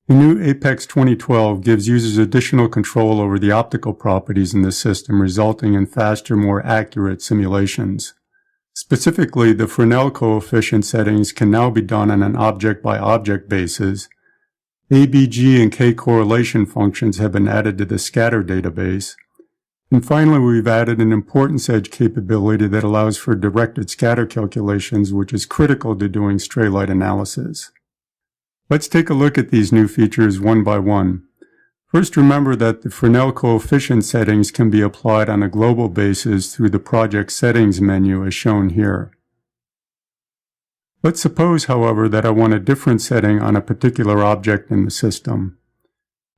The new APEX 2012 gives users additional control over the optical properties in the system, resulting in faster, more accurate simulations. Specifically, the Fresnel coefficient settings can now be done on an object-by-object basis. ABg and K-Correlation functions have been added to the scatter database. And finally, we've added an importance edge capability that allows for directed scatter calculations, which is critical to doing stray light analysis. Let's take a look at these new features one by one. First, remember that the Fresnel coefficient settings can be applied on a global basis through the Project Settings menu as shown here. Let's suppose, however, that I want a different setting on a particular object in the system.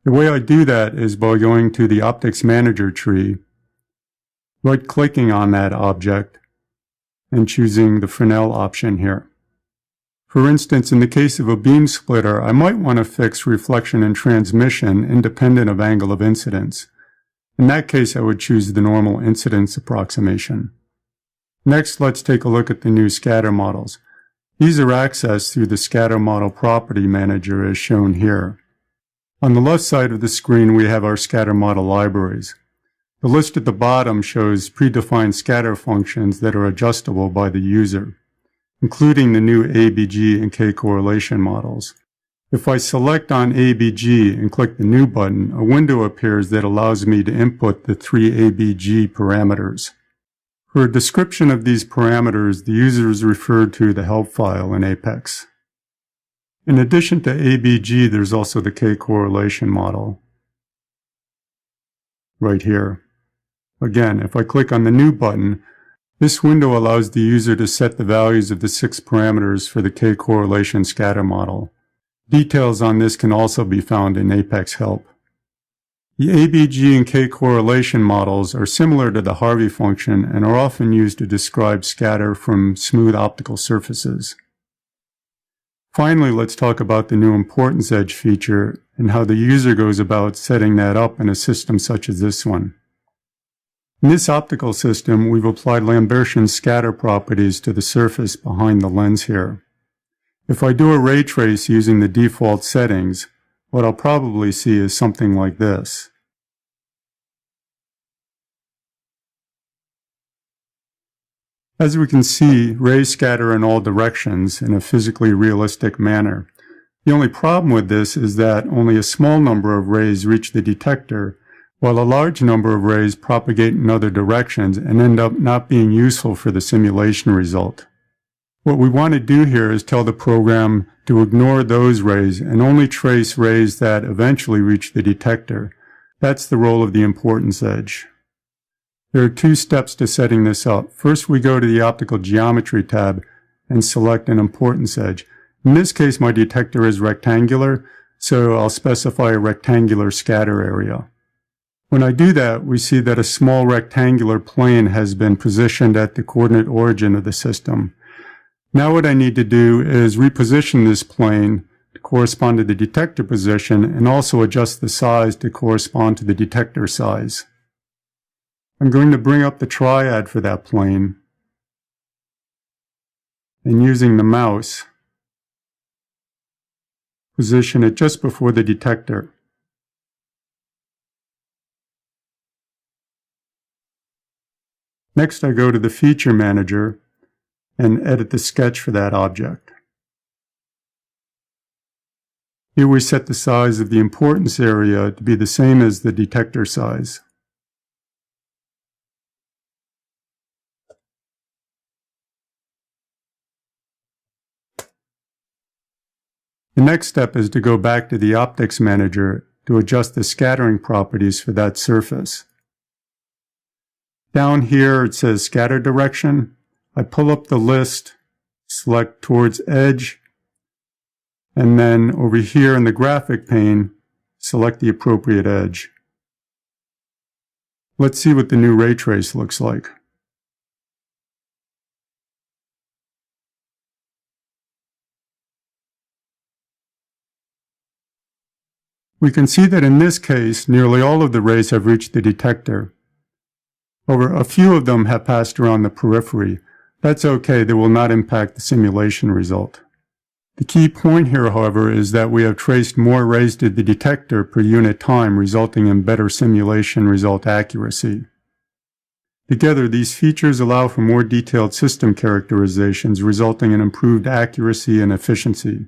The way I do that is by going to the Optics Manager tree, right-clicking on that object, and choosing the Fresnel option here. For instance, in the case of a beam splitter, I might want to fix reflection and transmission independent of angle of incidence. In that case, I would choose the normal incidence approximation. Next, let's take a look at the new scatter models. These are accessed through the Scatter Model Property Manager as shown here. On the left side of the screen, we have our scatter model libraries. The list at the bottom shows predefined scatter functions that are adjustable by the user, including the new ABg and K-Correlation models. If I select on ABg and click the New button, a window appears that allows me to input the 3 ABg parameters. For a description of these parameters, the user is referred to the help file in APEX. In addition to ABg, there's also the K-Correlation model, right here. Again, if I click on the New button, this window allows the user to set the values of the 6 parameters for the K-Correlation scatter model. Details on this can also be found in APEX Help. The ABg and K-Correlation models are similar to the Harvey function and are often used to describe scatter from smooth optical surfaces. Finally, let's talk about the new importance edge feature and how the user goes about setting that up in a system such as this one. In this optical system, we've applied Lambertian scatter properties to the surface behind the lens here. If I do a ray trace using the default settings, what I'll probably see is something like this. As we can see, rays scatter in all directions in a physically realistic manner. The only problem with this is that only a small number of rays reach the detector, while a large number of rays propagate in other directions and end up not being useful for the simulation result. What we want to do here is tell the program to ignore those rays and only trace rays that eventually reach the detector. That's the role of the importance edge. There are 2 steps to setting this up. First, we go to the Optical Geometry tab and select an importance edge. In this case, my detector is rectangular, so I'll specify a rectangular scatter area. When I do that, we see that a small rectangular plane has been positioned at the coordinate origin of the system. Now what I need to do is reposition this plane to correspond to the detector position and also adjust the size to correspond to the detector size. I'm going to bring up the triad for that plane and using the mouse, position it just before the detector. Next, I go to the Feature Manager and edit the sketch for that object. Here we set the size of the importance area to be the same as the detector size. The next step is to go back to the Optics Manager to adjust the scattering properties for that surface. Down here it says Scatter Direction. I pull up the list, select Towards Edge, and then over here in the graphic pane, select the appropriate edge. Let's see what the new ray trace looks like. We can see that in this case, nearly all of the rays have reached the detector. However, a few of them have passed around the periphery. That's okay, they will not impact the simulation result. The key point here, however, is that we have traced more rays to the detector per unit time, resulting in better simulation result accuracy. Together, these features allow for more detailed system characterizations, resulting in improved accuracy and efficiency.